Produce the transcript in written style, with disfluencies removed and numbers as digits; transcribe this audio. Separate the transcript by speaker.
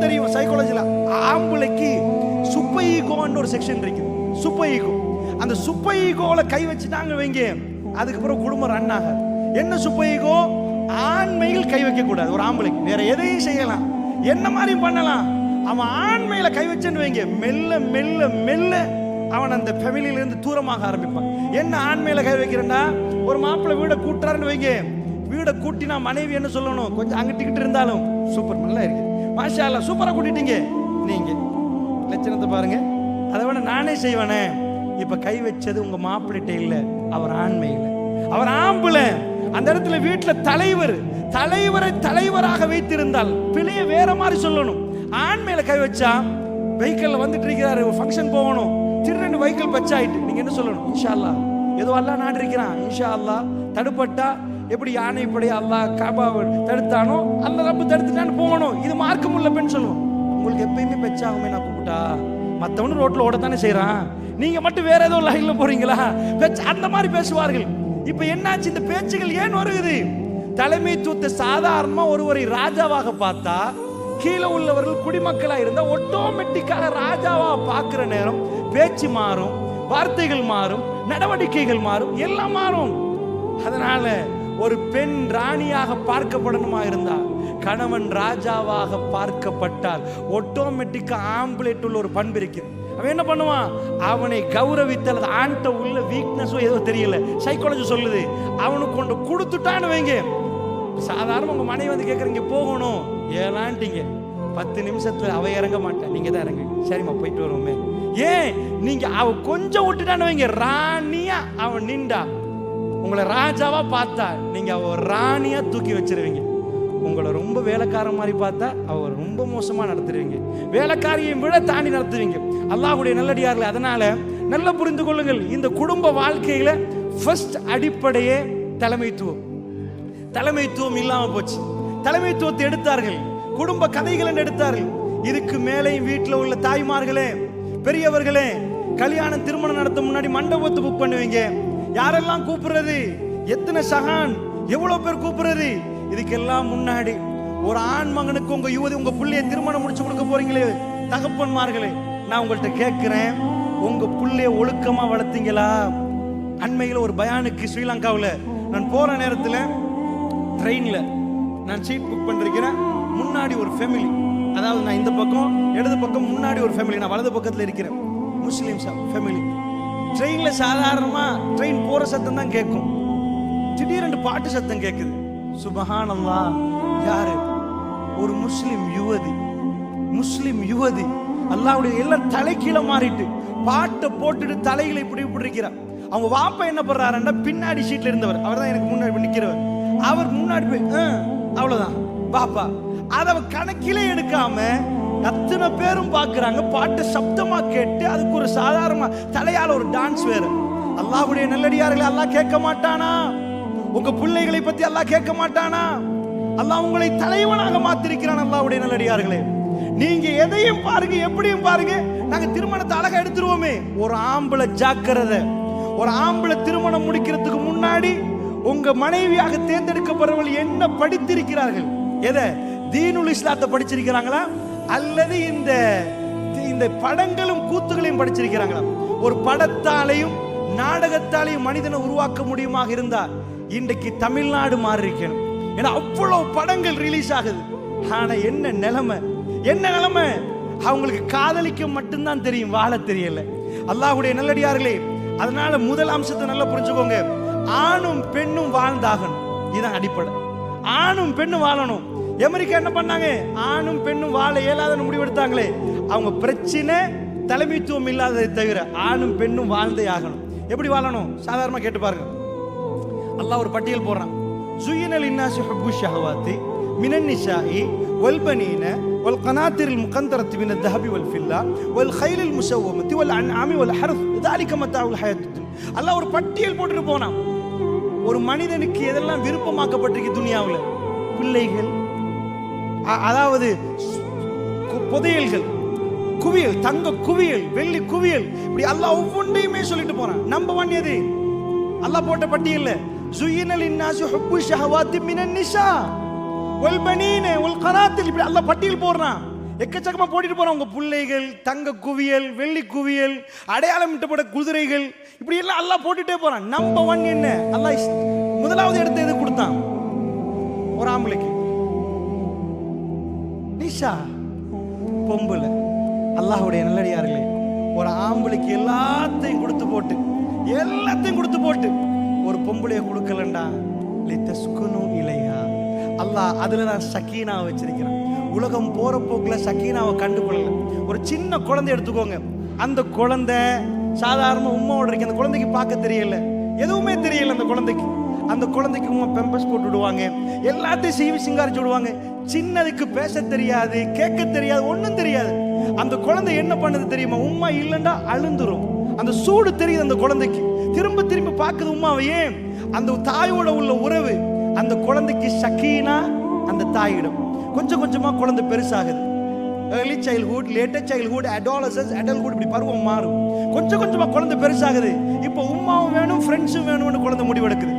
Speaker 1: தெரியும் சைக்காலஜில ஆம்பளைக்கு சூப்பர் ஈகோன்னு ஒரு செக்ஷன் இருக்கு. சூப்பர் ஈகோ, அந்த சூப்பர் ஈகோல கை வச்சுட்டாங்க வைங்க, அதுக்கப்புறம் குடும்பம் ரன் ஆகாது. என்ன சூப்பர் ஈகோ? ஆண்மையில் கை வைக்க கூடாது. ஒரு ஆம்பளைக்கு வேற எதையும் செய்யலாம், என்ன மாதிரி பண்ணலாம், அவன் ஆண்மையில கை வச்சேன்னு வைங்க, மெல்ல மெல்ல மெல்ல அவன் அந்த ஃபேமிலியில இருந்து தூரமாக ஆரம்பிப்பான். என்ன ஆண்மையில கை வைக்கிறேன்னா, ஒரு மாப்பிள்ளை வீடை கூட்டுறாருன்னு வைங்க, வீடை கூட்டினா மனைவி என்ன சொல்லணும், கொஞ்சம் அங்கிட்டு இருந்தாலும் சூப்பர் நல்லா இருக்கு, மாஷா அல்லாஹ் சூப்பரா கூட்டிட்டீங்க, நீங்க லட்சணத்தை பாருங்க, அதை விட நானே செய்வேனே. இப்ப கை வச்சது உங்க மாப்பிள்ளைகிட்ட இல்ல, அவர் ஆண்மையில, அவர் ஆம்பளை. அந்த இடத்துல வீட்டுல தலைவரை தலைவராக வைத்திருந்தால் பிழைய வேற மாதிரி சொல்லணும். ஆண்மையில கை வச்சா, வெஹிக்கிள்ல வந்துட்டு இருக்கிறாரு, ஒரு ஃபங்க்ஷன் போகணும், திடீர்னு வெஹிக்கிள் பச்சாயிட்டு, நீங்க என்ன சொல்லணும், இன்ஷா அல்லாஹ் ஏதோ அல்லாஹ் நாடு இருக்கிறான், இன்ஷா அல்லாஹ் தடுப்பட்டா எப்படி யானைப்படி அல்லாஹ் காபாவை தடுத்தானோ அந்த ரப்பு தடுத்துட்டான்னு போகணும். இது மார்க்கம் உள்ள பெண் சொல்லுவோம். உங்களுக்கு எப்பயுமே பெச்சாகுமே நான் கூப்பிட்டா, மற்றவனு ரோட்ல ஓடத்தானே செய்யறான், நீங்க மட்டும் வேற ஏதோ லைன்ல போறீங்களா, அந்த மாதிரி பேசுவார்கள். இப்ப என்னாச்சு, இந்த பேச்சுகள் ஏன் வருகிறது? தலைமைத்துவத்தை சாதாரணமா ஒருவரை ராஜாவாக பார்த்தா, கீழே உள்ளவர்கள் குடிமக்களா இருந்தா ஆட்டோமேட்டிக்காக ராஜாவா பார்க்கிற நேரம் பேச்சு மாறும், வார்த்தைகள் மாறும், நடவடிக்கைகள் மாறும், எல்லாம் மாறும். அதனால ஒரு பெண் ராணியாக பார்க்கப்படணுமா இருந்தா, கணவன் ராஜாவாக பார்க்கப்பட்டால் ஆட்டோமேட்டிக்கா ஆம்புலேட் உள்ள ஒரு பண்பு இருக்குது. அவன் என்ன பண்ணுவான், அவனை கௌரவித்தல், ஆண்ட உள்ள வீக்னஸோ ஏதோ தெரியல, சைக்காலஜி சொல்லுது, அவனுக்கு கொண்டு கொடுத்துட்டான்னு வைங்க. சாதாரண உங்க மனைவி வந்து கேட்குறீங்க போகணும் ஏலான்ட்டீங்க, 10 நிமிஷத்துல அவ இறங்க மாட்டேன், நீங்க தான் இறங்க, சரிம்மா போயிட்டு வருவோமே. ஏன் நீங்க அவ கொஞ்சம் விட்டுட்டான்னு வைங்க, ராணியா அவன் நின்றா, உங்களை ராஜாவா பார்த்தா நீங்க அவ ராணியா தூக்கி வச்சிருவீங்க. உங்களை ரொம்ப வேலைக்கார மாதிரி பார்த்தா அவர் ரொம்ப மோசமா நடத்துவீங்க, வேலைக்காரியை விட தாண்டி நடத்துவீங்க. அல்லாஹ்வுடைய நல்லடியார்களே, அதனால நல்லா புரிந்து கொள்ளுங்கள், இந்த குடும்ப வாழ்க்கையில ஃபர்ஸ்ட் அடிப்படையே தலைமைத்துவம். தலைமைத்துவம் இல்லாம போச்சு. தலைமைத்துவத்தை எடுத்தார்கள், குடும்ப கதைகள் எடுத்தார்கள். இதுக்கு மேலே வீட்டில் உள்ள தாய்மார்களே, பெரியவர்களே, கல்யாணம் திருமணம் நடத்த முன்னாடி மண்டபத்தை புக் பண்ணுவீங்க. யாரெல்லாம் கூப்பிடுறது, எத்தனை சகான், எவ்வளவு பேர் கூப்பிடுறது, இதுக்கெல்லாம் முன்னாடி ஒரு ஆண் மகனுக்கு உங்க யுவதி உங்க பிள்ளைய திருமணம் முடிச்சு கொடுக்க போறீங்களே தகப்பன்மார்களே, நான் உங்கள்கிட்ட கேட்கிறேன், உங்க பிள்ளைய ஒழுக்கமா வளர்த்தீங்களா? அண்மையில் ஒரு பயானுக்கு ஸ்ரீலங்காவில் நான் போற நேரத்தில் ட்ரெயின்ல நான் சீட் புக் பண்ணிருக்கிறேன். முன்னாடி ஒரு ஃபேமிலி, அதாவது நான் இந்த பக்கம் இடது பக்கம், முன்னாடி ஒரு ஃபேமிலி, நான் வலது பக்கத்தில் இருக்கிறேன், முஸ்லிம்ஸ் ஃபேமிலி. ட்ரெயின்ல சாதாரணமா ட்ரெயின் போற சத்தம் தான் கேட்கும், திடீரென்று பாட்டு சத்தம் கேட்குது. சுபஹானல்லாஹ், யாரு? ஒரு முஸ்லிம் யுவதி அல்லாஹ்வுடைய எல்லாம் தலைகீழ மாறிட்டு பாட்டை போட்டுட்டு தலைகளை இப்படி இருக்கிறார். அவங்க வாப்பா என்ன பண்றாருன்னா, பின்னாடி சீட்ல இருந்தவர், அவர் தான் எனக்கு முன்னாடி நிக்கிறவர், அவர் முன்னாடி போய் அவ்வளவுதான் பாப்பா, அதை கணக்கிலே எடுக்காம அத்தனை பேரும் பாக்குறாங்க, பாட்டை சப்தமா கேட்டு அதுக்கு ஒரு சாதாரணமா தலையால ஒரு டான்ஸ் வேற. அல்லாஹ்வுடைய நல்லடியார்களை அல்லாஹ் கேட்க மாட்டானா? உங்க பிள்ளைகளை பத்தி அல்லாஹ் கேட்க மாட்டானா? அல்லாஹ் உங்களை தலைவனாக மாத்திருக்கிறான். அல்லாஹ்வுடைய நல்லடியார்களே, நீங்க எதையும் பாருங்க, எப்படியும் பாருங்க, நாங்க திருமணத்தை அழகா எடுத்துருவோமே. ஒரு ஆம்பளை ஜாக்கிரதை, ஒரு ஆம்பளை திருமணம் முடிக்கிறதுக்கு முன்னாடி உங்க மனைவியாக தேர்ந்தெடுக்கப்படுறவர்கள் என்ன படித்திருக்கிறார்கள்? எதை? தீனுல் இஸ்லாத்தை படிச்சிருக்கிறாங்களா, அல்லது இந்த படங்களும் கூத்துகளையும் படிச்சிருக்கிறாங்களா? ஒரு படத்தாலையும் நாடகத்தாலையும் மனிதனை உருவாக்க முடியுமாக இருந்தா இன்றைக்கு தமிழ்நாடு மாறி இருக்கணும். ஏன்னா அவ்வளவு படங்கள் ரிலீஸ் ஆகுது. ஆனா என்ன நிலைமை, அவங்களுக்கு காதலிக்க மட்டும்தான் தெரியும், வாழ தெரியல. அல்லாஹ்வுடைய நல்லடியார்களே, அதனால முதல் அம்சத்தை நல்லா புரிஞ்சுக்கோங்க, ஆணும் பெண்ணும் வாழ்ந்தாகணும். இதுதான் அடிப்படை. ஆணும் பெண்ணும் வாழணும். அமெரிக்கா என்ன பண்ணாங்க, ஆணும் பெண்ணும் வாழ இயலாதன்னு முடிவெடுத்தாங்களே, அவங்க பிரச்சனை தலைமைத்துவம் இல்லாததை தவிர ஆணும் பெண்ணும் வாழ்ந்தே ஆகணும். எப்படி வாழணும்? சாதாரணமா கேட்டு பாருங்க. அல்லாஹ் ஒரு பட்டியல் போடுறான், ஜுய்யினல் இன்னாஸி ஹுப்பு ஷஹவாத்தி மினன் நிசாஇ வல் பனீன வல் கனாத்திரில் முகந்தரத்தி மினத் தஹபி வல் ஃபில்லா வல் கைலில் முஸவ்வமத்தி வல் அன்ஆமி வல் ஹர்ஸ் ذلك متاع الحياة الدنيا. அல்லாஹ் ஒரு பட்டியல் போட்டுட்டு போனான். ஒரு மனிதனுக்கு எதெல்லாம் விருப்பமாக்கப்பட்டிருக்கு துனியாவில், பிள்ளைகள், அதாவது புதையல்கள், குவியல், தங்க குவியல், வெள்ளி குவியல், இப்படி அல்லாஹ் ஒவ்வொன்றையுமே சொல்லிட்டு போறான். நம்பர் 1 எது? அல்லாஹ் போட்ட பட்டியல்ல ஜுய்யினல் இன்னாஸி ஹுப்பு ஷஹவாத்தி மினன் நிஸா வல் பனீன வல் கனாத்தில், இப்படி அல்லாஹ் பட்டியல் போடுறான். எக்கச்சக்கமா போட்டுட்டு போறான். உங்க பிள்ளைகள், தங்க குவியல், வெள்ளி குவியல், அடையாளம் இட்டப்பட்ட குதிரைகள், இப்படி எல்லாம் அல்லாஹ் போட்டுட்டே போறான். நம்பர் 1 என்ன? அல்லாஹ் முதலாவது இடத்தை எது கொடுத்தான்? ஒரு ஆம்பளைக்கு. நிஷா பொம்பளை. அல்லாஹ்வுடைய நல்லடியார்களே, ஒரு ஆம்பளைக்கு எல்லாத்தையும் கொடுத்து போட்டு ஒரு பொம்பளைய கொடுக்கலண்டா லிதஸ்குனு இலைஹா. அல்லாஹ் அதுல நான் சக்கீனா வச்சிருக்கிறேன். உலகம் போற போக்குல சக்கீனாவை கண்டுகொள்ளல. ஒரு சின்ன குழந்தை எடுத்துக்கோங்க. அந்த குழந்தை சாதாரண உம்மாவோட இருக்கு. அந்த குழந்தைக்கு பார்க்க தெரியல, எதுவுமே தெரியல அந்த குழந்தைக்கு உம்மா பெம்பஸ் போட்டு விடுவாங்க, எல்லாத்தையும் சீவி சிங்காரிச்சு விடுவாங்க. சின்னதுக்கு பேச தெரியாது, கேட்க தெரியாது, ஒன்றும் தெரியாது. அந்த குழந்தை என்ன பண்ணுது தெரியுமா? உம்மா இல்லைண்டா அழுந்துரும். அந்த சூடு தெரியுது அந்த குழந்தைக்கு. திரும்ப பார்க்குது உம்மாவை. ஏன்? அந்த தாயோட உள்ள உறவு. அந்த குழந்தைக்கு சக்கீனா அந்த தாயிடம். கொஞ்சம் கொஞ்சமா குழந்தை பெருசாகுது. Early childhood, later childhood, adolescence, adulthood, இப்படி பருவம் மாறும். கொஞ்சம் கொஞ்சமா குழந்தை பெருசாகுது. இப்போ உம்மாவும் வேணும், ஃப்ரெண்ட்ஸும் வேணும்னு குழந்தை முடிவெடுக்குது.